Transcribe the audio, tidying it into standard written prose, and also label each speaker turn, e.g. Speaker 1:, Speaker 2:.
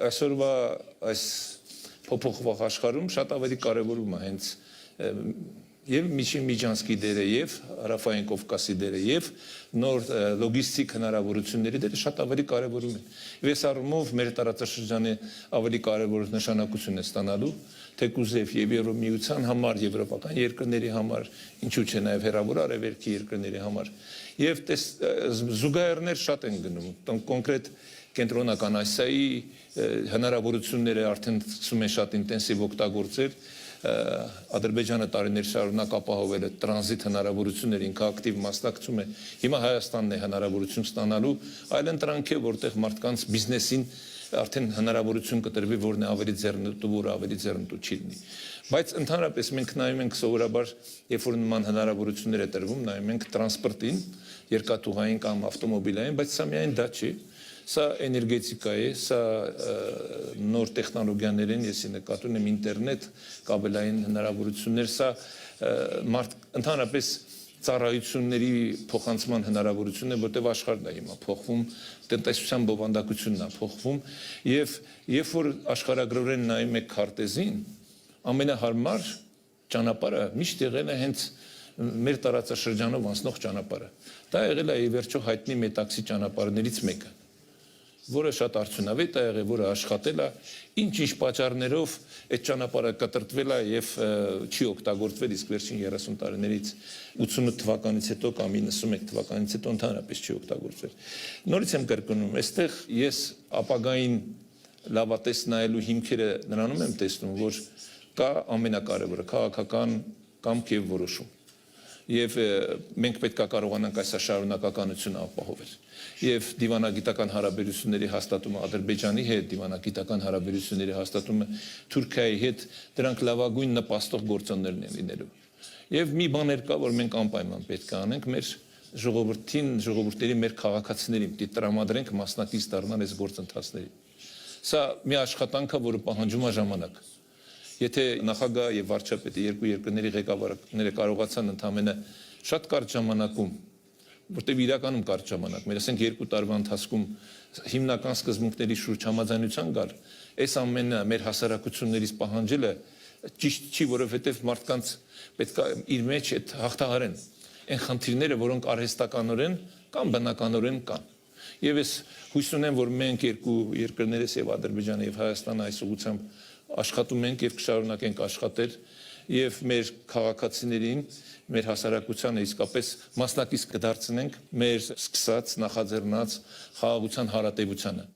Speaker 1: Այսօրվա այս փոփոխվող աշխարհում շատ ավելի կարևորում է հենց եւ Միջին Միջանցքի դերը եւ Հարավային Կովկասի դերը եւ նոր լոգիստիկ հնարավորությունների դերը շատ ավելի կարևորում են։ Եվ այս առումով մեր տարածաշրջանի ավելի կարևոր նշանակություն է ստանալու թեկուզև եւ Եվրոմիության համար, եվրոպական երկրների համար, ինչու՞ չէ նաեւ հեռավոր արևելքի երկրների համար։ Եվ զուգահեռներ շատ են գնում, կոնկրետ Կենտրոնական Ասիայի հնարավորությունները արդեն սկսում են շատ ինտենսիվ օգտագործել Ադրբեջանը տարիներ շարունակ ապահովել է տրանզիտ հնարավորություններ, ինքը ակտիվ մասնակցում է։ Հիմա Հայաստանն է հնարավորություն ստանալու այլ ընտրանք է, որտեղ մարդկանց բիզնեսին արդեն հնարավորություն կտրվի, որն է ավելի ձեռնտու, որը ավելի ձեռնտու չի լինի։ Բայց ընդհանրապես մենք նայում ենք սովորաբար, երբ որ նման հնարավորություններ է տրվում, նայում ենք տրանսպորտին, երկաթուղային կամ ավտոմոբիլային, բայց սա միայն դա չի։ Սա էներգետիկա է, սա նոր տեխնոլոգիաներ են, ես նկատի ունեմ ինտերնետ, կաբելային հնարավորություններ, սա ընդհանրապես ծառայությունների փոխանցման հնարավորությունն է, որտեղ աշխարհն է հիմա փոխվում, տնտեսության բովանդակությունն է փոխվում, եւ երբ որ աշխարհագրորեն նայում եք քարտեզին, ամենահարմար ճանապարհը միշտ եղել է հենց մեր տարածաշրջանով անցնող ճանապարհը։ Դա եղել է ի վերջո հայտնի մետաքսի ճանապարհներից մեկը, որը շատ արդյունավետ է եղել, որը աշխատել է, ինչ-ինչ պատճառներով այդ ճանապարհը կտրտվել է եւ չի օգտագործվել, իսկ վերջին 30 տարիներից 88 թվականից հետո կամ 91 թվականից հետո ընդհանրապես չի օգտագործվել։ Նորից եմ կրկնում, այստեղ ես ապագային լավատես նայելու հիմքերը նրանում եմ տեսնում, որ կա ամենակարևորը քաղաքական կամք եւ որոշում։ Եվ մենք պետք է կարողանանք այս շարունակականությունը ապահովել։ Եվ դիվանագիտական հարաբերությունների հաստատումը Ադրբեջանի հետ, դիվանագիտական հարաբերությունների հաստատումը Թուրքիայի հետ, դրանք լավագույն նպաստող գործոններն են լինելու։ Եվ մի բաներ կա, որ մենք անպայման պետք է անենք մեր ժողովուրդների, մեր քաղաքացիներին, պիտի տրամադրենք մասնակից դառնալ այս գործընթացներին։ Սա մի աշխատանք է, որը պահանջում է ժամանակ։ Եթե նախագահ եւ վարչապետը երկու երկրների ղեկավարները կարողացան ընդամենը շատ կարճ ժամանակում, որտեղ իրականում կարճ ժամանակ, մեր ասենք 2 տարվա ընթացքում հիմնական սկզբունքների շուրջ համաձայնության գալ, այս ամենը մեր հասարակություններից պահանջելը ճիշտ չի, որովհետեւ մարդկանց պետք է իր մեջ այդ հաղթահարեն այն խնդիրները, որոնք արհեստականորեն կամ բնականորեն կան։ Եվ ես հույս ունեմ, որ մենք երկու երկրներս եւ Ադրբեջանը եւ Հայաստանը այս ուղղությամբ աշխատում ենք եւ կշարունակենք աշխատել եւ մեր քաղաքացիներին, մեր հասարակությանը իսկապես մասնակից կդարձնենք մեր սկսած նախաձեռնած խաղաղության հարատեվությանը։